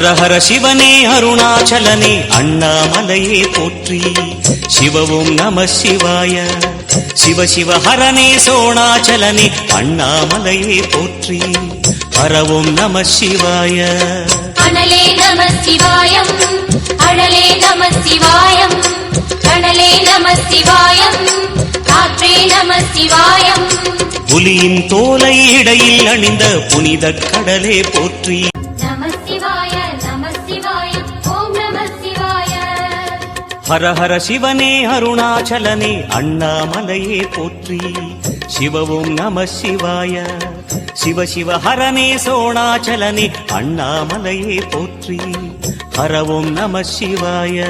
ஹர ஹர சிவனே அருணாச்சலனே அண்ணாமலையே போற்றி. சிவவும் நம சிவாய. சிவ சிவ ஹரனே சோணாச்சலனே அண்ணாமலையே போற்றி. ஹரவும் நம சிவாய. அனலே நம சிவாயம், அழலே நம சிவாயம், கணலே நம சிவாயம், காற்றே நம சிவாயம். புலியின் தோலை இடையில் அணிந்த புனித கடலே போற்றி. நம சிவாய நம சிவாய ஓம் நம சிவாய. ஹர ஹர சிவனே அருணாச்சலனே அண்ணாமலையே போற்றி. சிவவும் நம சிவாய. சிவ சிவ ஹரனே சோணாச்சலனே அண்ணாமலையே போற்றி. ஹரவும் நம சிவாய.